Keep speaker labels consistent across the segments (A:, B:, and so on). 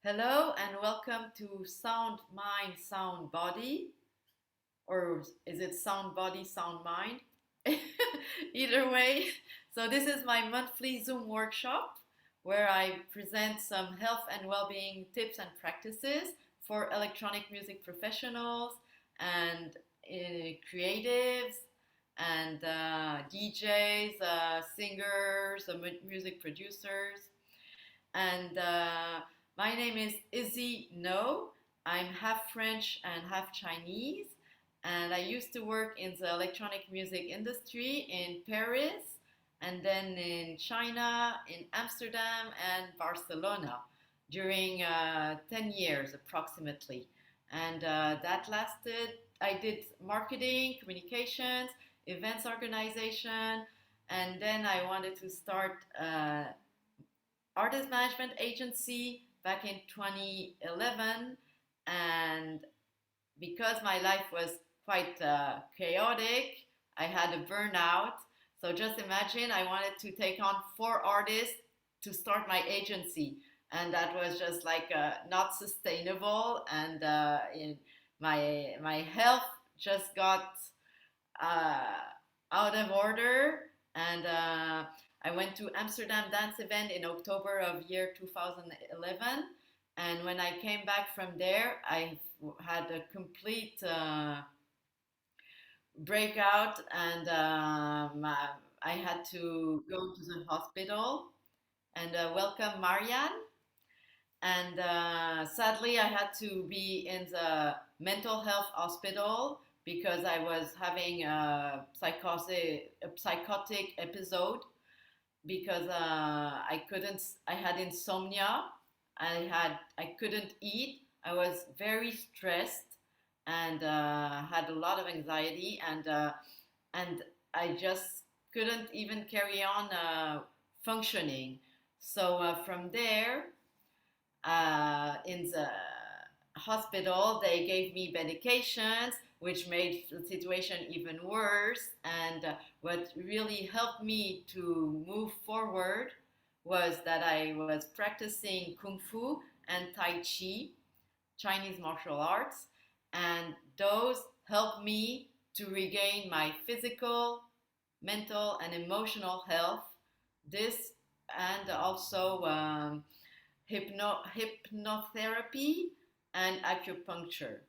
A: Hello and welcome to Sound Mind, Sound Body, or is it Sound Body, Sound Mind? Either way, so this is my monthly Zoom workshop where I present some health and well-being tips and practices for electronic music professionals and creatives and DJs, singers, music producers. And my name is Izzy Naud. I'm half French and half Chinese. And I used to work in the electronic music industry in Paris and then in China, in Amsterdam, and Barcelona during 10 years approximately. And that lasted, I did marketing, communications, events organization, and then I wanted to start artist management agency back in 2011. And because my life was quite chaotic, I had a burnout. So just imagine I wanted to take on 4 artists to start my agency. And that was just like not sustainable. And my health just got uh, out of order. And I went to Amsterdam dance event in October of year 2011. And when I came back from there, I had a complete breakout, and I had to go to the hospital and welcome Marianne. And sadly, I had to be in the mental health hospital because I was having a psychotic episode because I had insomnia. I couldn't eat. I was very stressed and had a lot of anxiety, and I just couldn't even carry on functioning. So from there, in the hospital, they gave me medications, which made the situation even worse. And what really helped me to move forward was that I was practicing Kung Fu and Tai Chi, Chinese martial arts, and those helped me to regain my physical, mental, and emotional health. This and also hypnotherapy and acupuncture.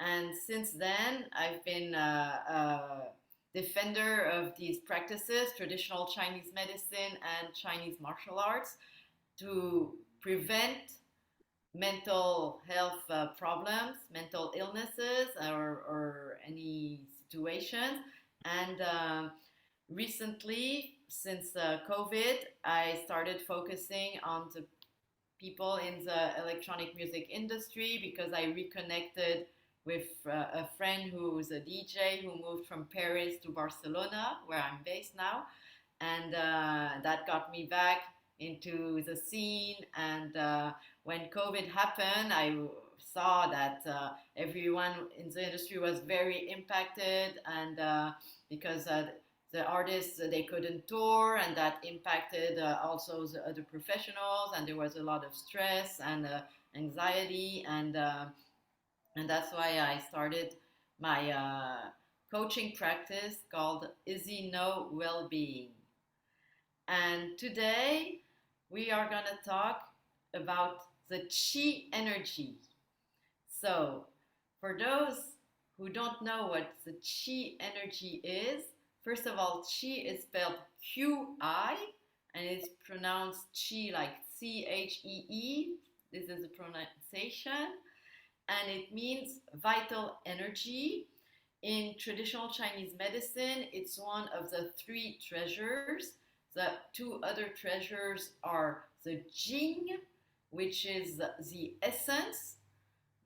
A: And since then, I've been a defender of these practices, traditional Chinese medicine and Chinese martial arts, to prevent mental health problems, mental illnesses, or any situations. And recently, since COVID, I started focusing on the people in the electronic music industry because I reconnected with a friend who's a DJ who moved from Paris to Barcelona, where I'm based now. And that got me back into the scene. And when COVID happened, I saw that everyone in the industry was very impacted, and because the artists they couldn't tour, and that impacted also the other professionals, and there was a lot of stress and anxiety, and that's why I started my coaching practice called Izzy Naud Wellbeing. And today we are going to talk about the Qi energy. So, for those who don't know what the Qi energy is, first of all, Qi is spelled Qi, and it's pronounced Qi like Chee. This is the pronunciation, and it means vital energy. In traditional Chinese medicine, it's one of the 3 treasures. The 2 other treasures are the Jing, which is the essence,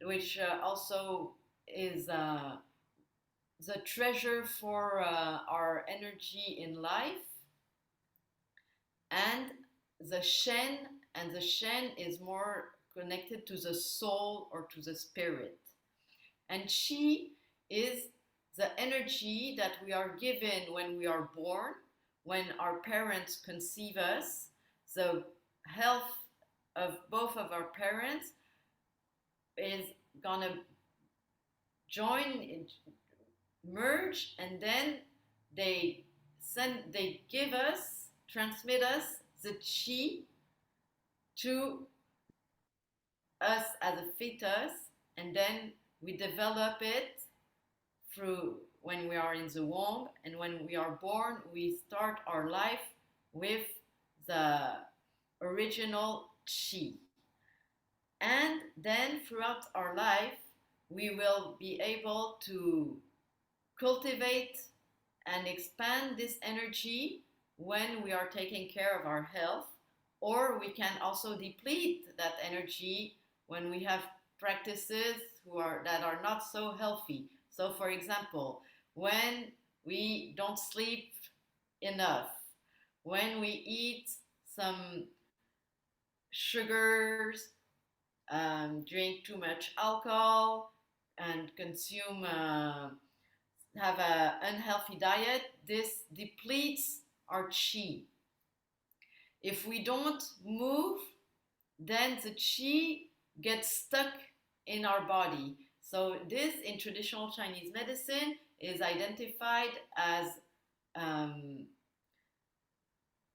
A: which also is the treasure for our energy in life, and the Shen, and the Shen is more connected to the soul or to the spirit. And Qi is the energy that we are given when we are born, when our parents conceive us, the health of both of our parents is gonna join, merge, and then they give us, transmit us the chi to us as a fetus, and then we develop it through when we are in the womb, and when we are born, we start our life with the original chi. And then throughout our life, we will be able to cultivate and expand this energy when we are taking care of our health, or we can also deplete that energy when we have practices that are not so healthy. So, for example, when we don't sleep enough, when we eat some sugars, drink too much alcohol, and consume have an unhealthy diet, this depletes our chi. If we don't move, then the chi gets stuck in our body. So this in traditional Chinese medicine is identified um,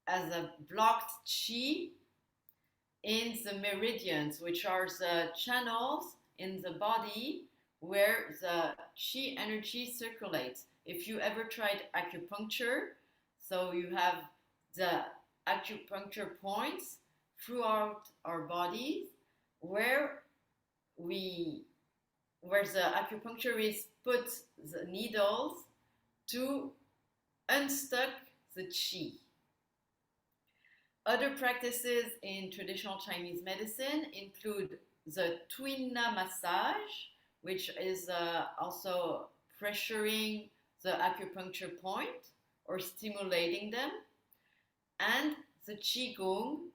A: as a blocked chi in the meridians, which are the channels in the body where the chi energy circulates. If you ever tried acupuncture, so you have the acupuncture points throughout our bodies where we where the acupuncturist puts the needles to unstuck the chi. Other practices in traditional Chinese medicine include the tuina massage, which is also pressuring the acupuncture point or stimulating them, and the Qi Gong.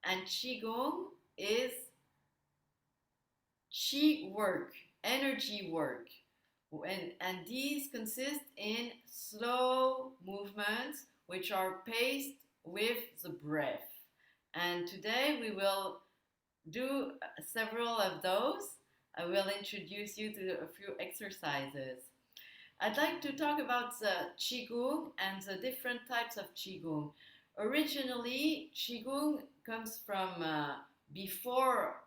A: And Qi Gong is Qi work, energy work. And these consist in slow movements which are paced with the breath. And today we will do several of those. I will introduce you to a few exercises. I'd like to talk about the Qigong and the different types of Qigong. Originally, Qigong comes from before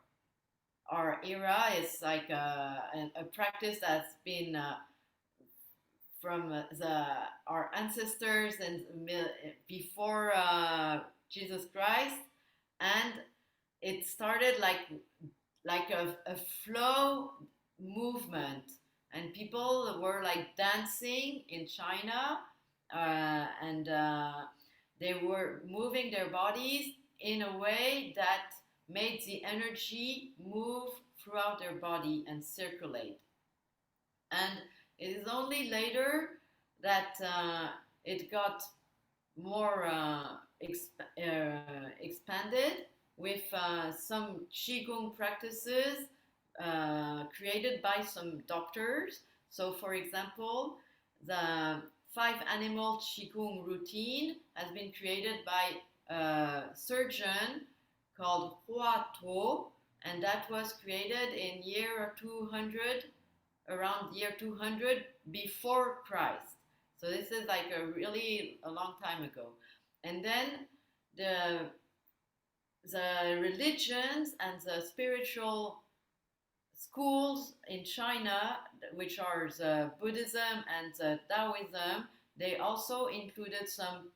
A: our era. It's like a practice that's been from our ancestors and before Jesus Christ, and it started like a flow movement, and people were like dancing in China, and they were moving their bodies in a way that made the energy move throughout their body and circulate. And it is only later that it got more expanded with some Qigong practices created by some doctors. So, for example, the 5-animal Qigong routine has been created by a surgeon called Hua To, and that was created in year 200, around year 200 before Christ. So this is like a long time ago. And then the religions and the spiritual schools in China, which are the Buddhism and the Taoism, they also included some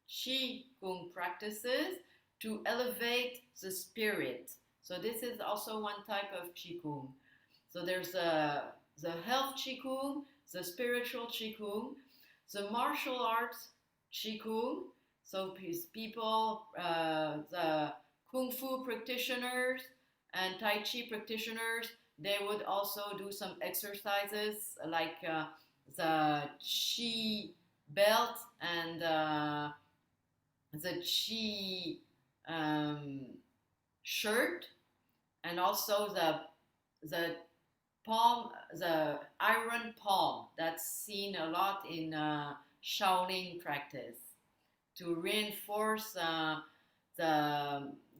A: Qi Gong practices to elevate the spirit. So this is also one type of Qi Gong. So there's the health Qi Gong, the spiritual Qi Gong, the martial arts Qi Gong. So people, the Kung Fu practitioners and Tai Chi practitioners, they would also do some exercises like the Qi belt and the Qi shirt, and also the palm, the iron palm that's seen a lot in Shaolin practice to reinforce the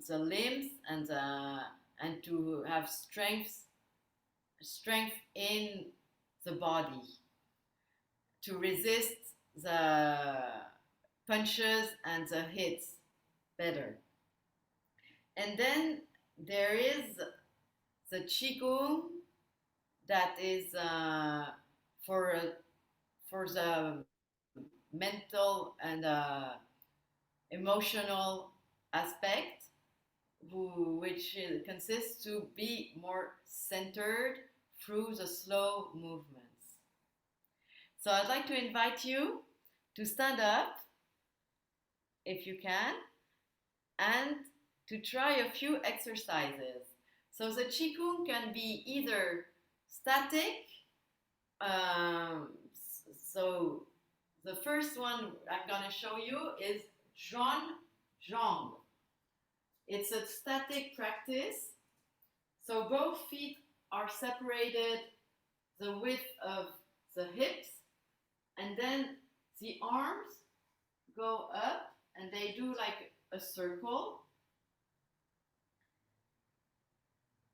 A: the limbs and to have strength in the body to resist the punches and the hits better. And then there is the Qi Gong that is for for the mental and emotional aspect, which consists to be more centered through the slow movements. So I'd like to invite you to stand up if you can and to try a few exercises. So the Qigong can be either static, so the first one I'm going to show you is Zhong. It's a static practice. So both feet are separated the width of the hips, and then the arms go up and they do like a circle.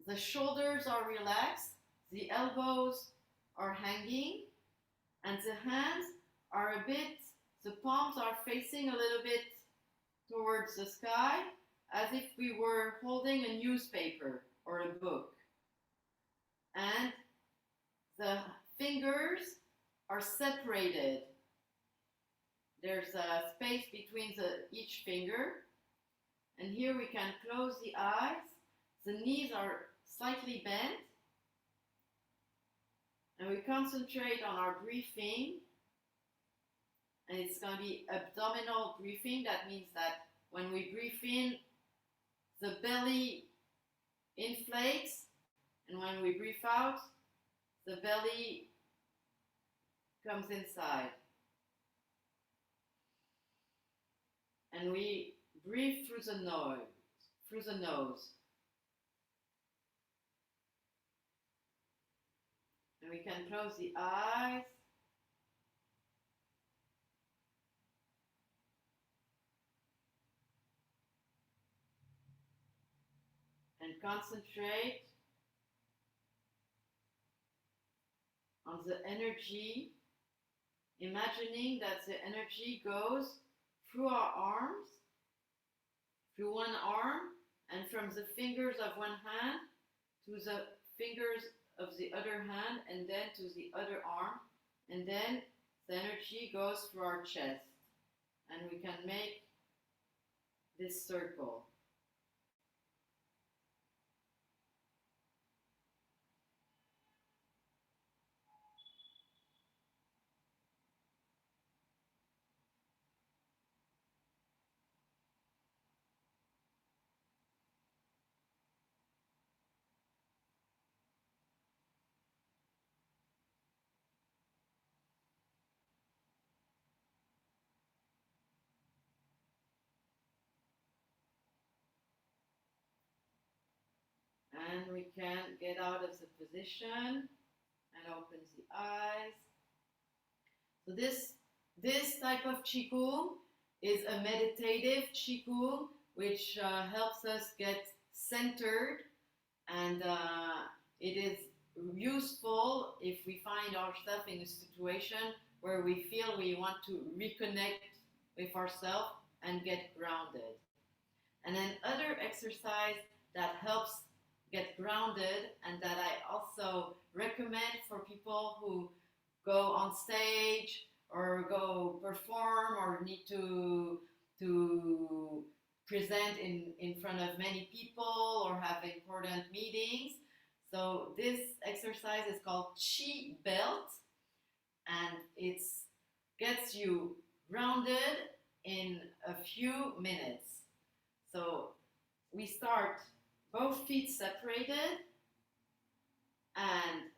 A: The shoulders are relaxed, the elbows are hanging, and the hands are a bit, the palms are facing a little bit towards the sky, as if we were holding a newspaper or a book. And the fingers are separated. There's a space between each finger. And here we can close the eyes. The knees are slightly bent. And we concentrate on our breathing. And it's going to be abdominal breathing. That means that when we breathe in, the belly inflates. And when we breathe out, the belly comes inside. And we breathe through the nose. And we can close the eyes. And concentrate on the energy, imagining that the energy goes through our arms, through one arm, and from the fingers of one hand to the fingers of the other hand, and then to the other arm, and then the energy goes through our chest, and we can make this circle. And we can get out of the position and open the eyes. So this type of Qigong is a meditative Qigong, which helps us get centered, and it is useful if we find ourselves in a situation where we feel we want to reconnect with ourselves and get grounded. And then other exercise that helps get grounded and that I also recommend for people who go on stage or go perform or need to present in front of many people or have important meetings. So this exercise is called Qi Belt, and it gets you grounded in a few minutes. So we start both feet separated, and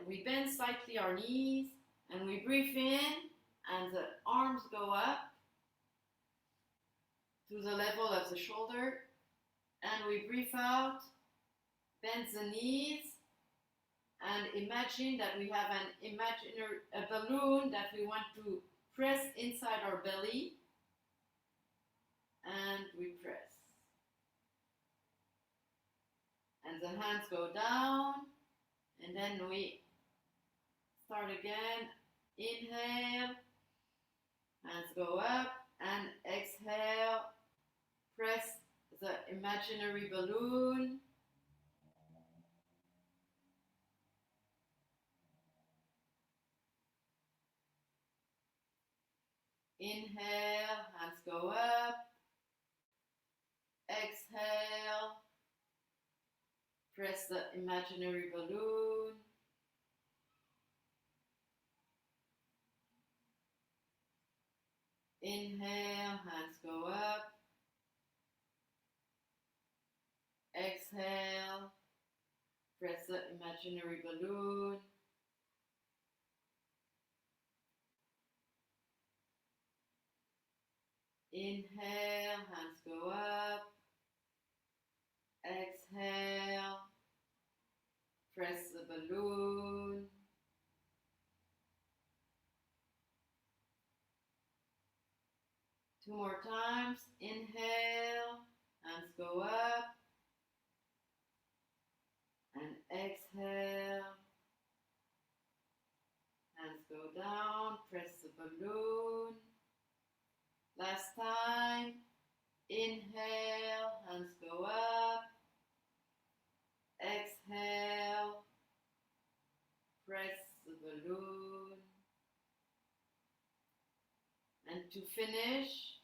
A: we bend slightly our knees, and we breathe in, and the arms go up to the level of the shoulder, and we breathe out, bend the knees, and imagine that we have a balloon that we want to press inside our belly, and we press. and the hands go down, and then we start again. Inhale, hands go up, and exhale, press the imaginary balloon. Inhale, hands go up, exhale, press the imaginary balloon. Inhale, hands go up, exhale, press the imaginary balloon. Inhale, hands go up, exhale, press the balloon. Two more times. Inhale, hands go up, and exhale, hands go down, press the balloon. Last time. Inhale, hands go up, exhale, press the balloon. And to finish,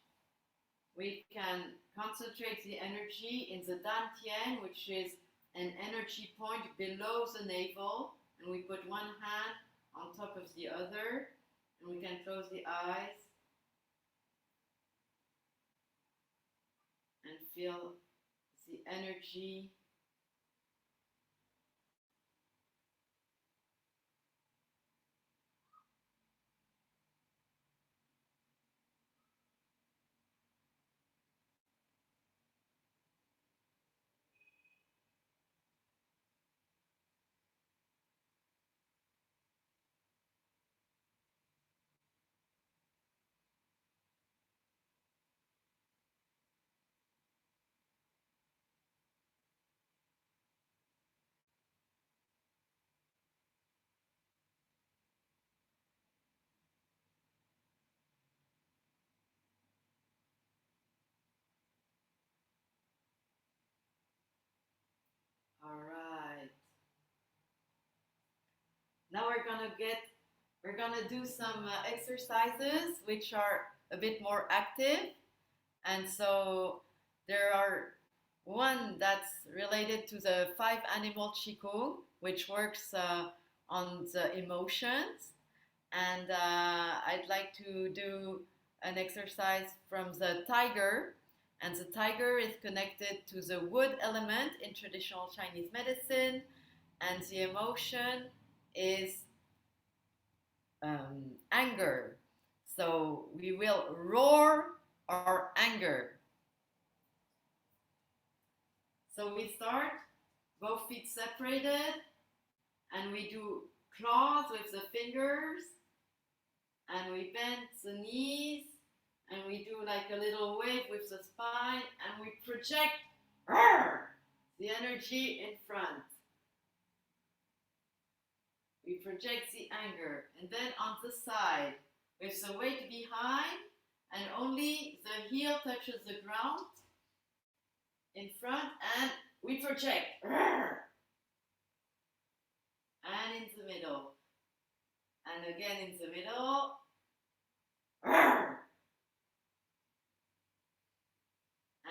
A: we can concentrate the energy in the dantian, which is an energy point below the navel, and we put one hand on top of the other, and we can close the eyes and feel the energy All right. Now we're gonna do some exercises which are a bit more active, and so there are one that's related to the five animal Qi Gong, which works on the emotions, and I'd like to do an exercise from the tiger. And the tiger is connected to the wood element in traditional Chinese medicine, and the emotion is anger. So we will roar our anger. So we start, both feet separated, and we do claws with the fingers, and we bend the knees, and we do like a little wave with the spine, and we project the energy in front. We project the anger, and then on the side, with the weight behind, and only the heel touches the ground in front, and we project. And in the middle. And again in the middle.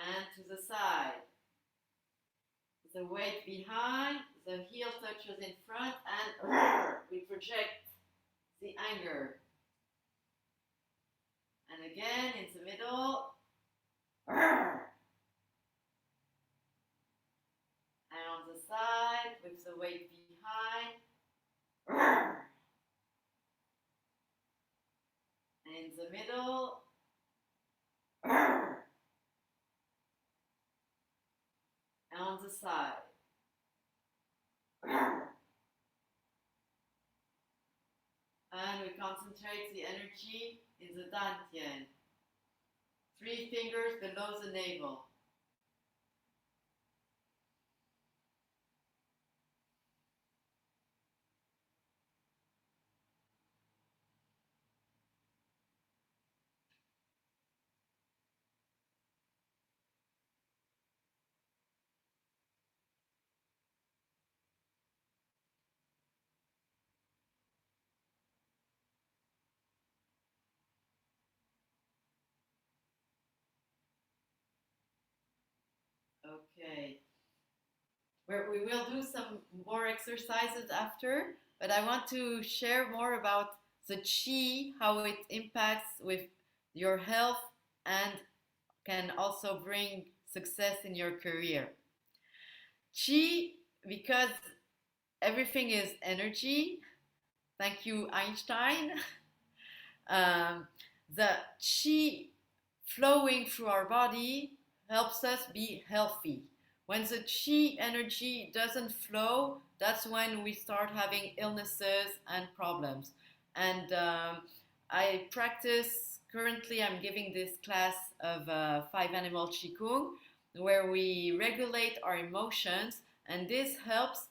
A: And to the side. The weight behind, the heel touches in front, and we project the anger. And again in the middle. And on the side with the weight behind. And in the middle. And on the side. And we concentrate the energy in the dantian. 3 fingers below the navel. Okay. We will do some more exercises after, but I want to share more about the Qi, how it impacts with your health and can also bring success in your career. Qi, because everything is energy. Thank you, Einstein. um, the Qi flowing through our body helps us be healthy. When the Qi energy doesn't flow, that's when we start having illnesses and problems. And I practice, currently, I'm giving this class of 5 animal Qi Gong, where we regulate our emotions, and this helps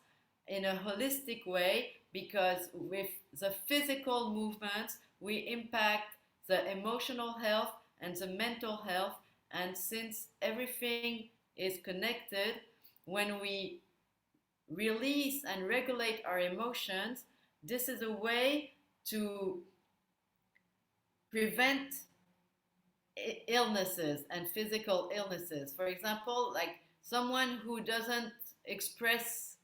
A: in a holistic way because with the physical movements, we impact the emotional health and the mental health. And since everything is connected, when we release and regulate our emotions, this is a way to prevent illnesses and physical illnesses. For example, like someone who doesn't express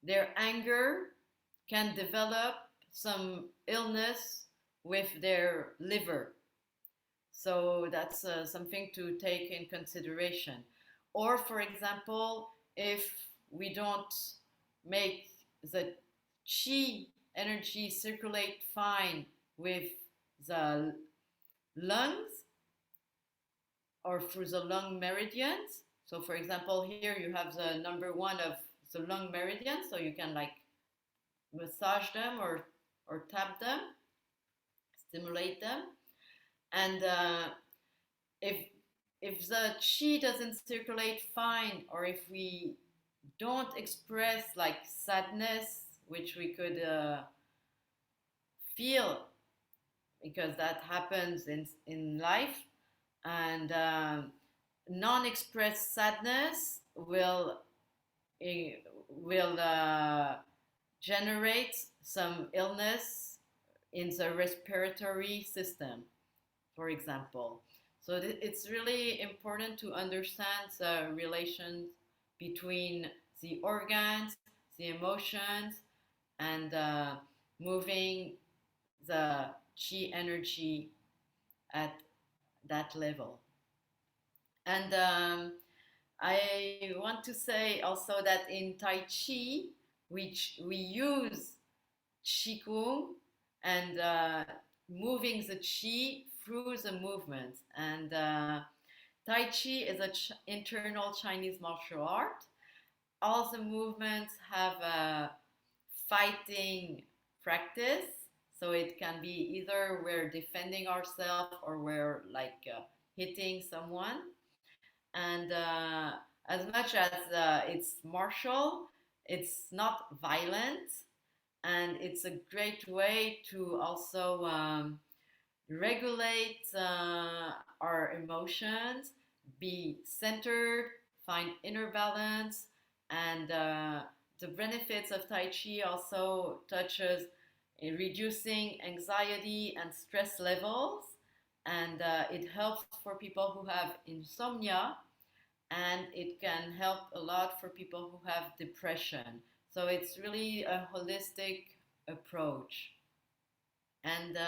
A: their anger can develop some illness with their liver. So that's something to take in consideration. Or, for example, if we don't make the chi energy circulate fine with the lungs or through the lung meridians. So, for example, here you have the number one of the lung meridians, so you can like massage them or tap them, stimulate them. And if if the chi doesn't circulate fine, or if we don't express like sadness, which we could feel because that happens in life, and non-expressed sadness will generate some illness in the respiratory system, for example. So it's really important to understand the relations between the organs, the emotions, and moving the chi energy at that level. And I want to say also that in Tai Chi, which we use Qi Gong and moving the Qi through the movements. And Tai Chi is an internal Chinese martial art. All the movements have a fighting practice. So it can be either we're defending ourselves or we're like hitting someone. And as much as it's martial, it's not violent, and it's a great way to also regulate our emotions, be centered, find inner balance, and the benefits of Tai Chi also touches in reducing anxiety and stress levels, and it helps for people who have insomnia, and it can help a lot for people who have depression. So it's really a holistic approach. And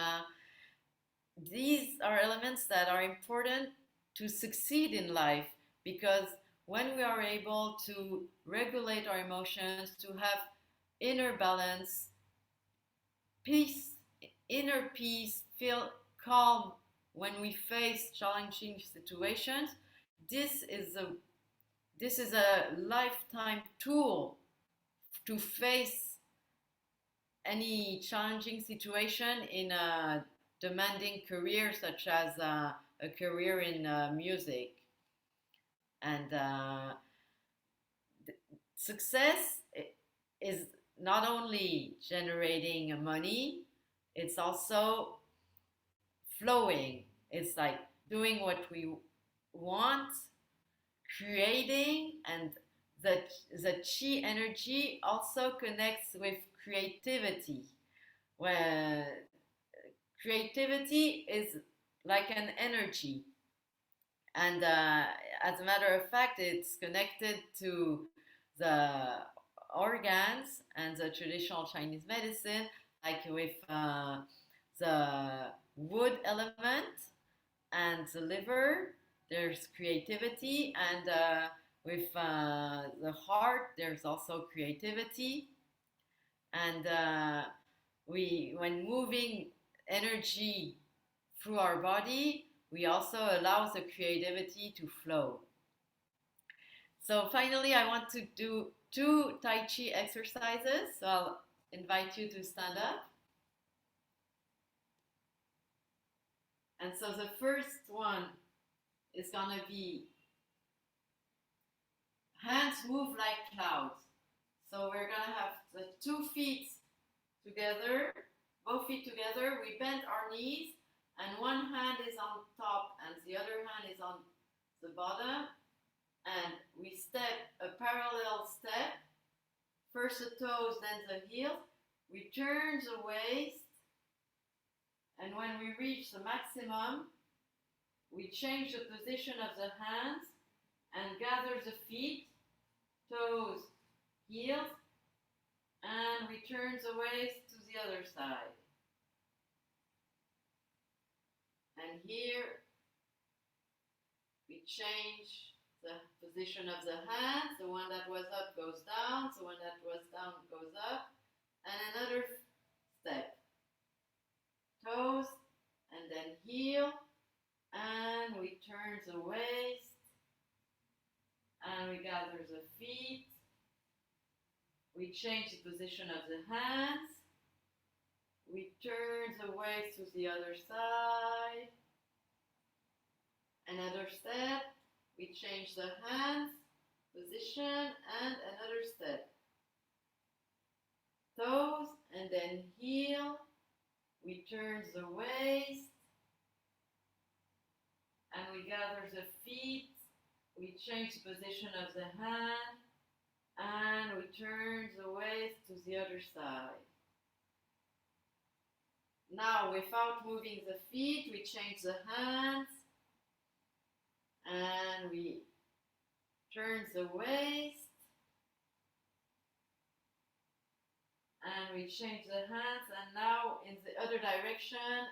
A: these are elements that are important to succeed in life, because when we are able to regulate our emotions, to have inner balance, peace, inner peace, feel calm when we face challenging situations, this is a lifetime tool to face any challenging situation in a demanding career, such as a career in music. And success is not only generating money, it's also flowing. It's like doing what we want, creating, and the chi energy also connects with creativity. Where creativity is like an energy, and as a matter of fact, it's connected to the organs and the traditional Chinese medicine, like with the wood element and the liver, there's creativity, and with the heart, there's also creativity. And when moving energy through our body, we also allow the creativity to flow. So finally, I want to do 2 Tai Chi exercises. So I'll invite you to stand up. And so the first one is gonna be hands move like clouds. So we're gonna have the 2 feet together, both feet together. We bend our knees, and one hand is on top and the other hand is on the bottom. And we step a parallel step, first the toes, then the heels. We turn the waist, and when we reach the maximum, we change the position of the hands and gather the feet, toes, heels, and we turn the waist to the other side. And here we change the position of the hands. The one that was up goes down, the one that was down goes up, and another step. Toes, and then heel, and we turn the waist, and we gather the feet. We change the position of the hands. We turn the waist to the other side. Another step. We change the hands, position, and another step. Toes, and then heel. We turn the waist, and we gather the feet. We change the position of the hand, and we turn the waist to the other side. Now, without moving the feet, we change the hands, and we turn the waist, and we change the hands, and now in the other direction,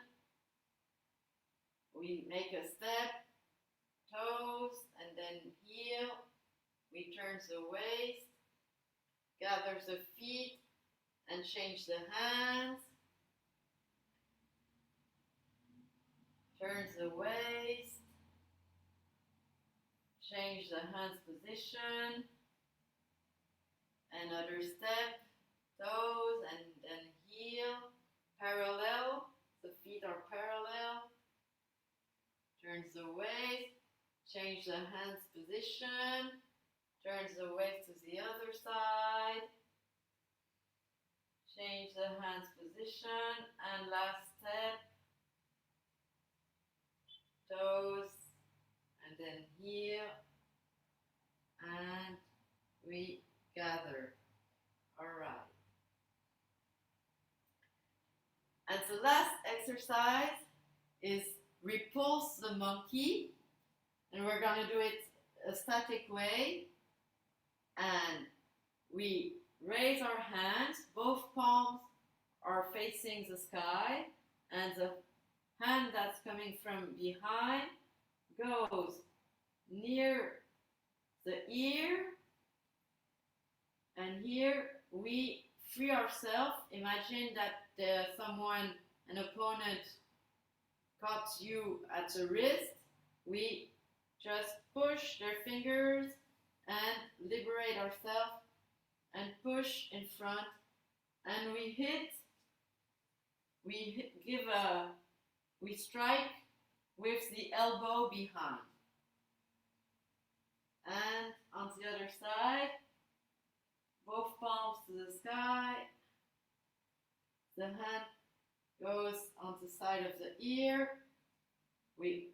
A: we make a step, toes, and then heel. We turn the waist, gather the feet, and change the hands. Turn the waist, change the hands position. Another step, toes, and then heel. Parallel, the feet are parallel. Turns the waist, change the hands position, turns the waist to the other side, change the hands position, and last step, toes, and then heel, and we gather. All right. And the last exercise is repulse the monkey, and we're going to do it a static way. And we raise our hands, both palms are facing the sky, and the hand that's coming from behind goes near the ear, and here we free ourselves. Imagine that someone, an opponent, caught you at the wrist. We just push their fingers and liberate ourselves and push in front, and we strike with the elbow behind. And on the other side, both palms to the sky, the hand goes on the side of the ear. We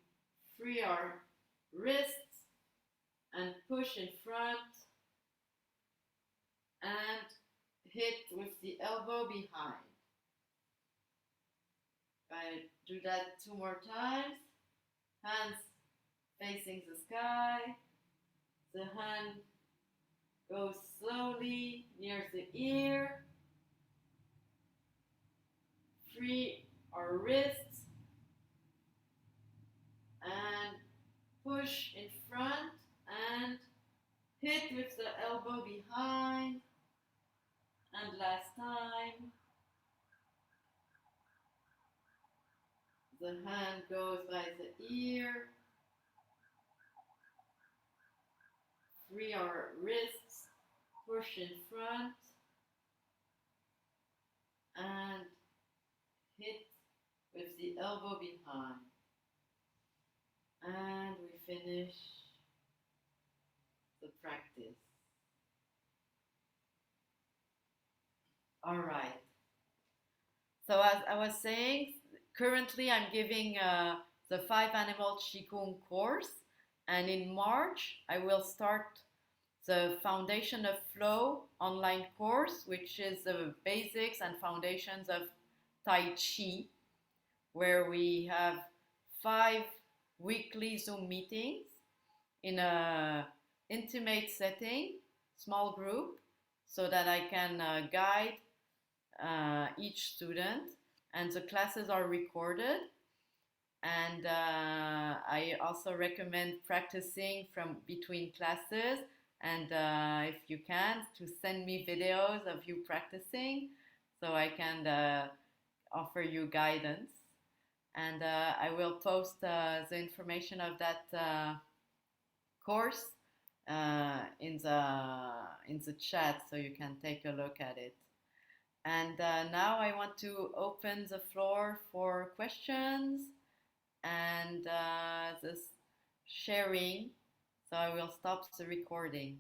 A: free our wrists and push in front and hit with the elbow behind. If I do that 2 more times, hands facing the sky. The hand goes slowly near the ear. Free our wrists and push in front and hit with the elbow behind. And last time, the hand goes by the ear. Free our wrists, push in front, and hit with the elbow behind. And we finish the practice. All right. So as I was saying, currently I'm giving the 5 Animal Qi Gong course, and in March I will start the Foundation of Flow online course, which is the basics and foundations of Tai Chi, where we have 5 weekly Zoom meetings in a intimate setting, small group, so that I can guide each student, and the classes are recorded. And I also recommend practicing from between classes, and if you can, to send me videos of you practicing so I can offer you guidance. And I will post the information of that course in the chat so you can take a look at it. And now I want to open the floor for questions and this sharing. So I will stop the recording.